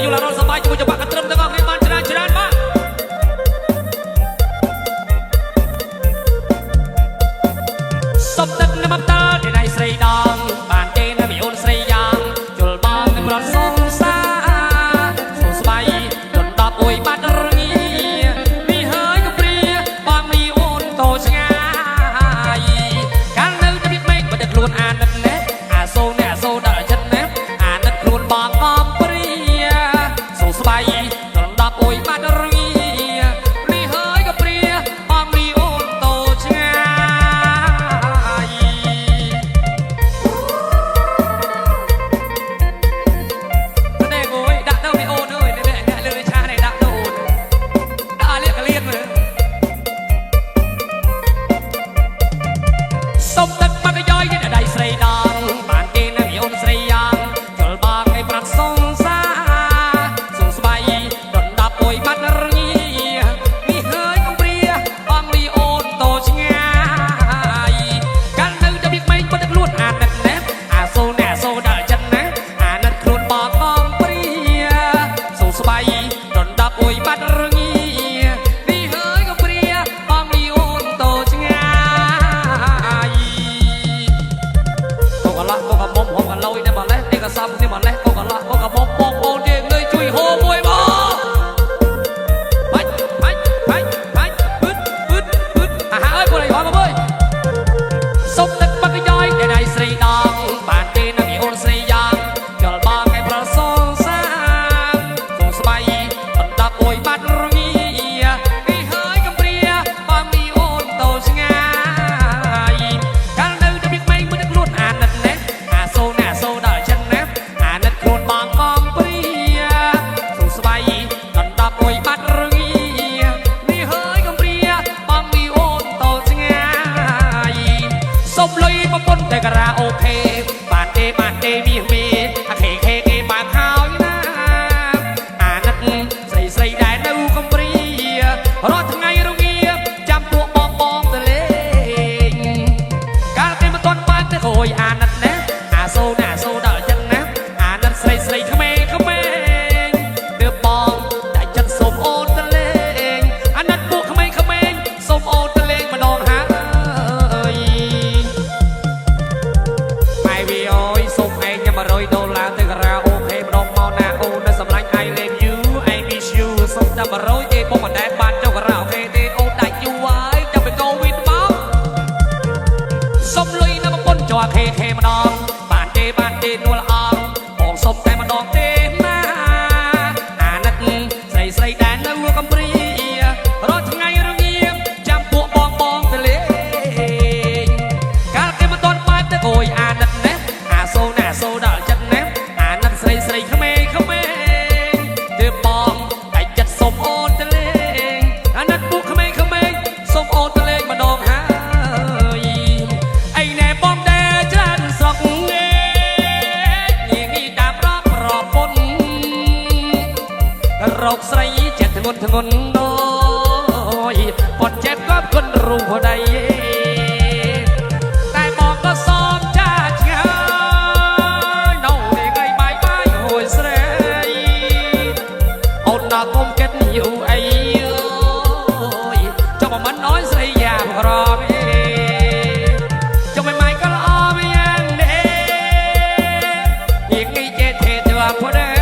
យូឡារត់សប្បាយជាមួយច្បាប់កត្រឹមទាំងអស់គ្នាបានច្រើនមកសុំទឹកនៅមកតាដែលដៃស្រីដងបានទេនៅមីអូនស្រីយ៉ាងជុលបងនឹងរត់សងសាសុំស្បាយដណ្ដប់អួយបាត់រងានេះហើយក៏ព្រាបងមីអូនតូចឆ្ងាយកាលនៅតែពីមេឃបើតែខ្លួនអាណិតណែអាសូនអ្នកសូនដល់ចិត្តណែអាណិតខ្លួនបងកំព្រាសុំស្បាយដណ្ដប់អួយបាត់រងានេះហើយក៏ព្រាបងមីអូនតូចឆ្ងាយសុំទឹកមកយោយនេះដៃស្រីដងបានគេនៅមីអូនស្រីយ៉ាងជុលបងឲ្យប្រាត់សងសាសុំស្បាយដណ្ដប់អួយបាត់រងានេះហើយកំព្រាបងមីអូនតូចឆ្ងាយកាលនៅតែពីក្មេងប៉ុន្តែខ្លួនអាណិតណែអាសូនអ្នកសូនដល់ចិត្តណាអាណិតខ្លួនបងកំព្រាសុំស្បាយដណ្ដប់អួយបាត់រងានេះហើយកំព្រាបងមីអូនតូចឆ្ងាយកន្លះកុំមុំហងកលុយនេះមកលេះនេះក៏សំនេះមកលេះកុំកន្លះកុំមុំបងប្អូនយើងលើជួយហូមួយមកបាច់ពឹតអាហាអើយបងអើយបងអើយសុំទឹកបាក់យ៉យដែលដៃស្រីដងបានទេនៅមីអូនស្រីយ៉ាងជលបងឲ្យប្រសងសាសុំស្បាយដណ្ដប់អួយបាត់រងានេះហើយកំព្រាបងមីអូនតូចឆ្ងាយកាលនៅតែពីក្មេងមិនខ្លួនអាណិតណែអាសូនអ្នកសូនដល់ចិត្តណាអាណិតខ្លួនបងកំព្រាសុំស្បាយដណ្ដប់អួយបាត់រងានេះហើយកំព្រាបងមីអូនតូចឆ្ងាយសុំលុយប្រពន្ធតែការ៉ាអូខេបានទេមាសមេអាខេគេបានហើយណាអាណិតស្រីស្រីដែលនៅកំព្រារាល់ថ្ងៃរងាចាំពួកបងទៅលេងកាលគេមិនទាន់បានទៅក្រួយអាណិតណាអាសូនដល់ចិត្តណាអាណិតស្រីក្មេងទើបបងតែចិត្តសុំអូនទៅលេងអាណិតពួកក្មេងសុំអូនទៅលេងម្ដងហើយម៉ែវាអើយសុំឯងញ៉ាំ$100ទៅការ៉ាអូខេម្ដងមកណាអូននៅសម្លាញ់ I love you I miss you សុំតែ$100ទេបងមិនដែលបានចុះការ៉ាអូខេទេអូនដាច់យូរហើយចាំទៅកូវីដមកសុំលុយនៅប្រពន្ធចោះខេម្ដងបានទេនួលអងបងសុំតែម្ដងទេណាអាណិតស្រីដែលនៅកំព្រារាល់ថ្ងៃរងាចាំពួកបងទៅលេងកាលគេមិនទាន់បានទៅក្រួយអាណិតណាអាសូនដល់ចិត្តណាអាណិតស្រីក្មេងទើបបងតែចិត្តសុំអូនទៅលេងអាណិតពួកក្មេងសុំអូនទៅលេងម្ដងហើយអីណែបងដែលច្រើនស្រុកងាយតាមប្រពន្ធរកស្រីចិត្តធ្ងន់ដូចប៉ុនចិត្តក៏គុណរូបដៃតែបងក៏សមចាឆ្ងាយនៅនេះថ្ងៃបាយហួយស្រីអូនដល់គុំចិត្តយូរអីចុះមិនអើយស្រីយ៉ាប្រមចុះមិនម៉ៃក៏ល្អម្យ៉ាងនេះនេះចេះទេទៅអពុដែរ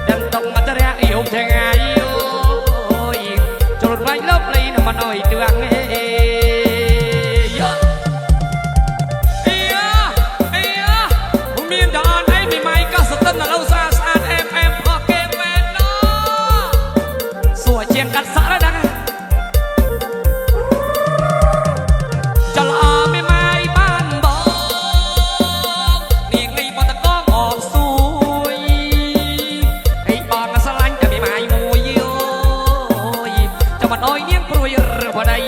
ដឹងតុងមកតរះយប់ថ្ងៃអូយចូលរំលាយលប់លីនៅមិនអើយទួងមានដល់អីមីម៉ៃក៏ស្ទឹងឥឡូវស្អាតអែមផោះគេមែនណោសួរជាងកាត់សក់ដែរចលអមីម៉ៃបានបងនាងនេះបតកងអបសួយអីបងស្រឡាញ់តែមីម៉ៃមួយយោចាំមិនអើយនាងព្រួយរវដៃ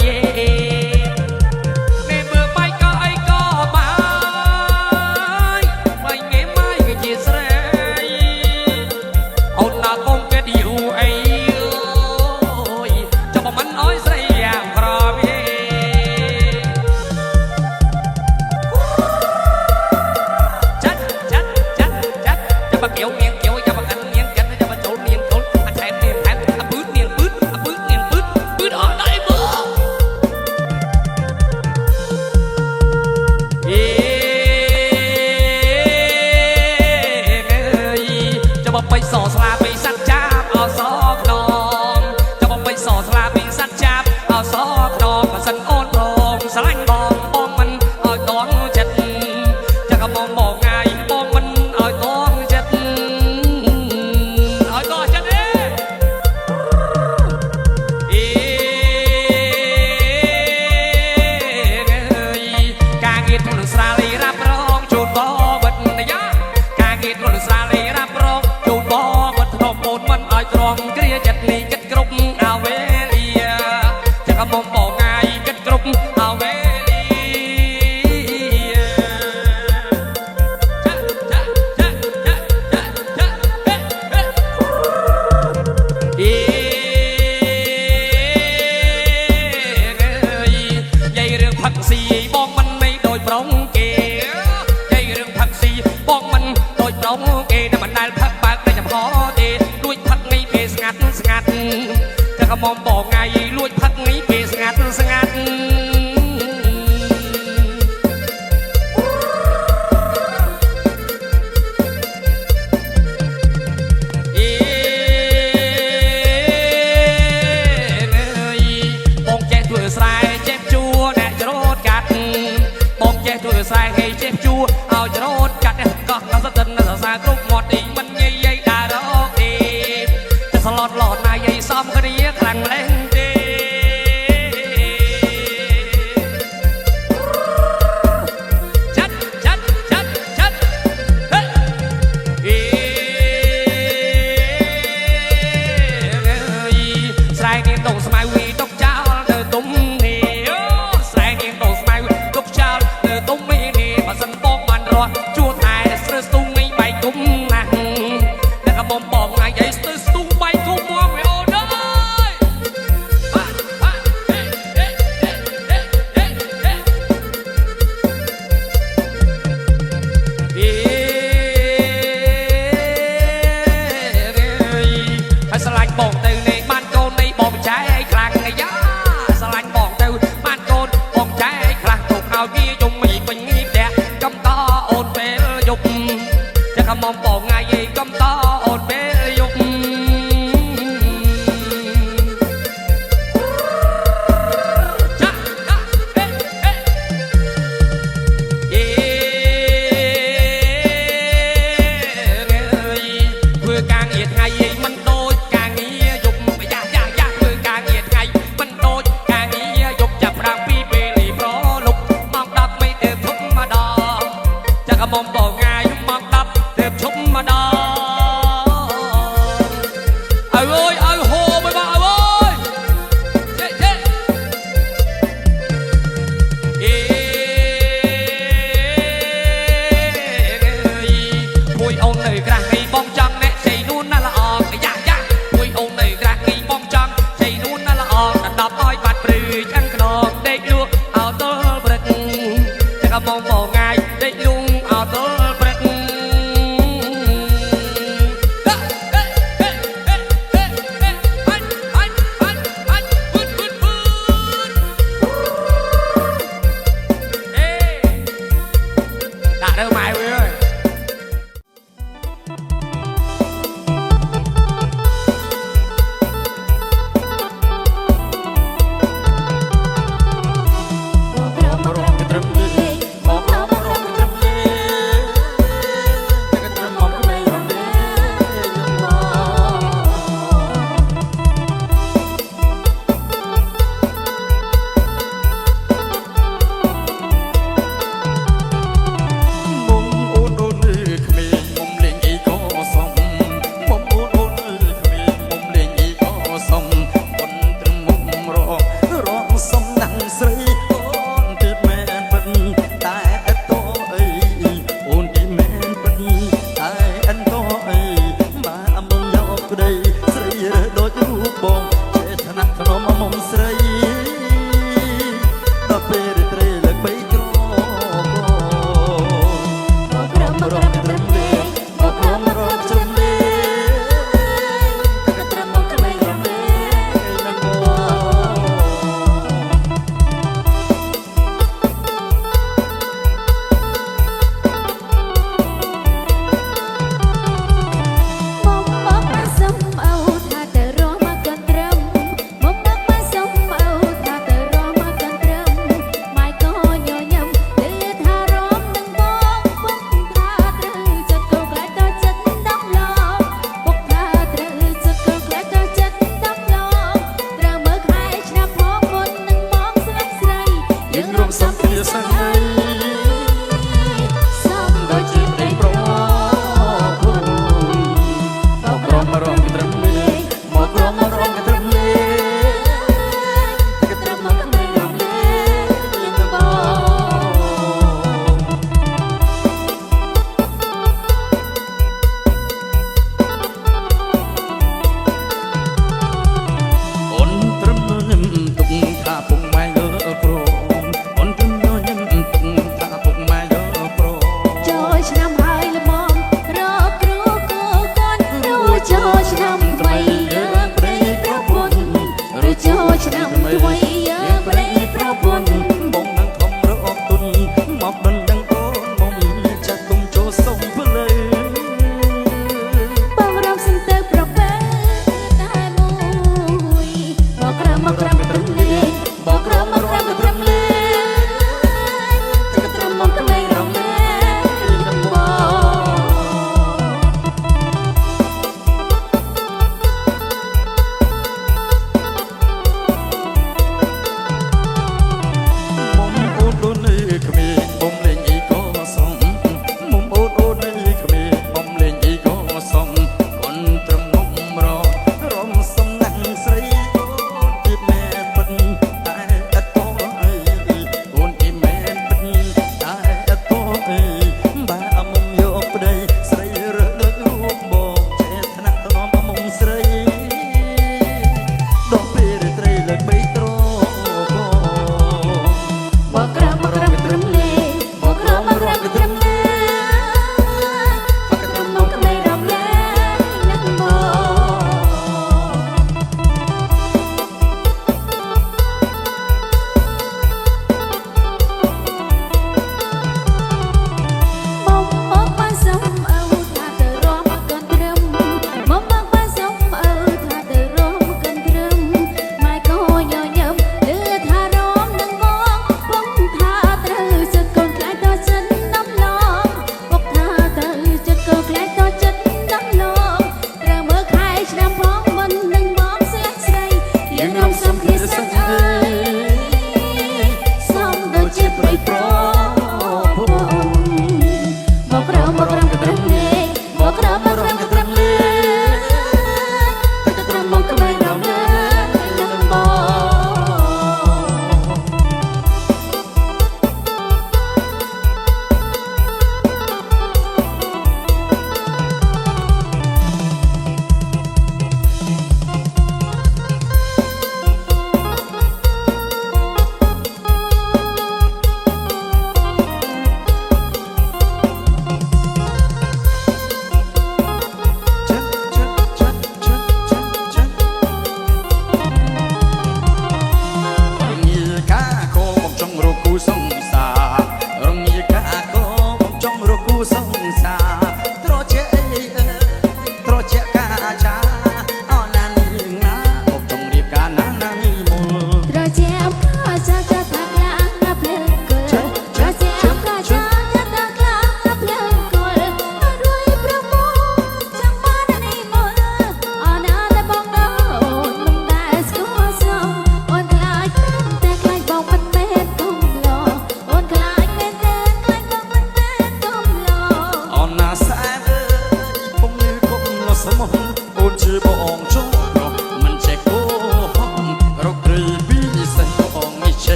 ក៏មុំបងងាយគិតគ្រប់អវេលាយាយរឿងផឹកស៊ីបងមិនមិនដូចប្រុងគេយាយរឿងផឹកស៊ីបងមិនដូចប្រុងគេតែមិនដែលផឹកបើកតែចំហទេលួចផឹកងីពេលស្ងាត់ស្ងាត់តែក៏មុំបងងាយលួចផឹកងីពេលស្ងាត់ស្ងាត់ស្រែហេចេះជួឲ្យច្រូតកាត់កោះដល់ស្ទឹងសរសើរគ្រប់មាត់ទីមិនងាយយាយដើររកទេតែស្លត់ឡត់ណាយាយសំគ្នាខ្លាំងលែងទេ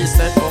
Said